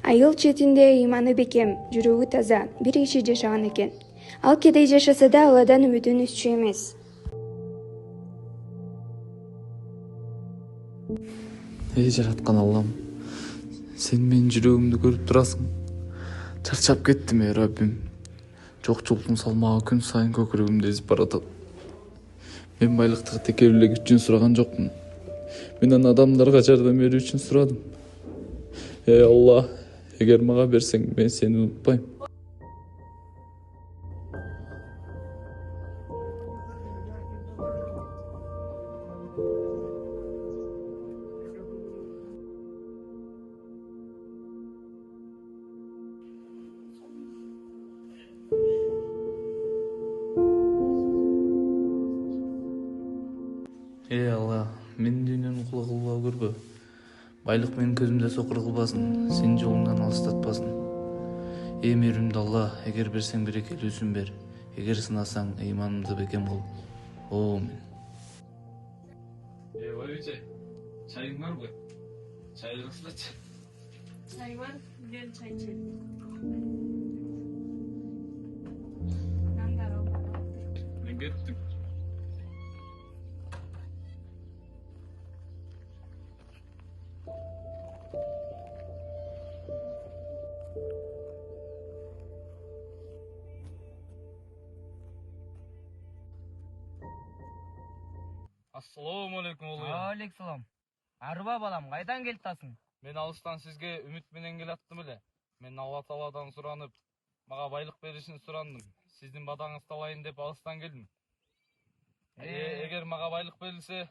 Айыл четинде ыйманы бекем, жүрөгү таза, бир киши жашаган экен. Ал кедей жашаса да Алладан үмүтүн үзчү эмес. Эй жараткан Аллам, сен менин жүрөгүмдү көрүп турасың. Чарчап кеттим, эй Раббим. Жокчулуктун салмагы күн сайын көкүрөгүмдү эзип баратат. Мен байлыктыгы текебирлик үчүн сураган жокмун. Мен адамдарга жардам берүү үчүн сурадым. Эй Алла, эгер мага берсең, мен сени унутпайм. Эй Алла, мен дүйнөнүн кулу кылбап көрбө. Байлык менин көзүмдө сокур кылбасын, сенин жолуңдан алыстатпасын. Эй мейирімді Алла, эгер берсең берекелүүсүн бер, эгер сынасаң ыйманымды бекем кыл. Амин. Ойбучай, чайың барбы? Чай кылсылачы. Çay var, gel çay içelim. Мен кеттим. Ассаламу алейкум улуя. Алейкум. Арба балам, кайдан келтасың? Мен алыстан сизге үмүт менен келаттым эле. Мен Алла Тааладан суранып, мага байлык беришин сурандым. Сиздин бадаңызды алайын деп алыстан келдим. Эгер мага байлык берилсе,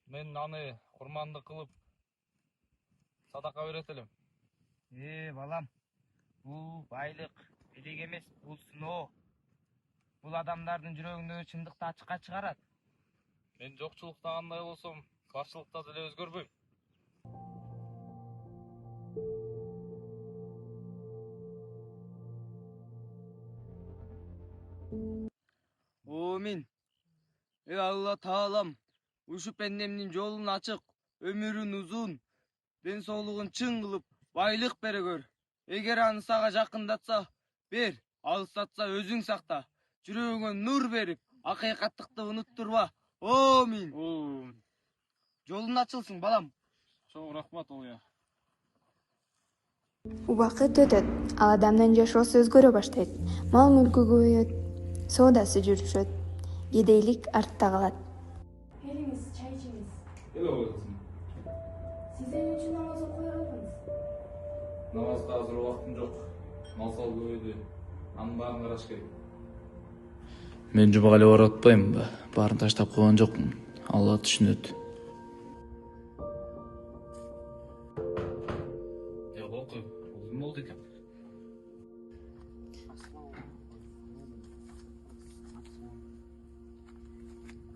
мен аны курмандык кылып садака берет элем. Балам, бул байлык элек эмес, бул сыноо. Бул адамдардын жүрөгүндөгү чындыкты ачыкка чыгарат. Мен жокчулукта кандай болсом, барчылыкта деле өзгөрбөйм. Амин. Ey Allah Taala'm, uşu pendemnin жолун ачык, өмүрүн узун, ден соолугун чың кылып, байлык бере көр. Эгер аны сага жакындатса, бер, алыстатса өзүң сакта. Жүрөгүңө нур берип, акыйкаттыкты унуттурба. Амин. Жолун ачылсың, балам. Чоң рахмат улуя. Убакыт өтөт, ал адамдын жашоосу өзгөрө баштайт. Мал мүлкү көбөйөт, соодасы жүрүшөт. Кедейлик артта калат. Geliniz, çay içiniz. Эле кызым. Sizin için namaz okuyor aldınız. Намазга азыр убактым жок. Мал сал көбөйдү. Анын баарын караш керек. Мен жумага эле барып атпайм, баарын таштап койгон жокмун. Алла түшүнөт. Окуй, ким болду экен?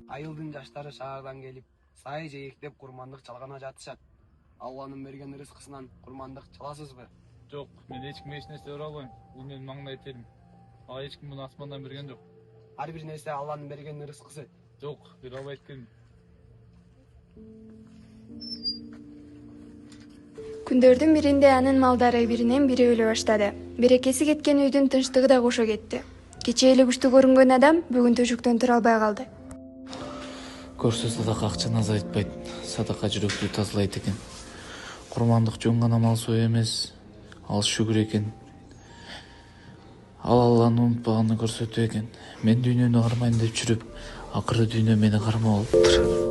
Айылдын жаштары шаардан келип, сай жээктеп курмандык чалгана жатышат. Алланын берген рызкысынан курмандык чаласызбы? Жок, мен эч кимге эч нерсе бере албайм. Бул менин маңдай терим. Ага эч ким муну асмандан берген жок. Ар бир нерсе Алланын берген рызкысы. Жок, бере албайт экенмин. Күндөрдүн биринде анын малдары биринен бири өлө баштады. Берекеси кеткен үйдүн тынчтыгы да кошо кетти. Кечээ эле күчтүү көрүнгөн адам бүгүн төшүктөн тура албай калды. Көрсө садака акчаны азайтпайт, садака жүрөктү тазалайт экен. Курмандык жөн гана мал соо эмес, ал шүгүр экен. Ал Алланы унутпаганды көрсөтүү экен. Мен дүйнөнү кармайм деп жүрүп, акыры дүйнө мени кармап алыптыр.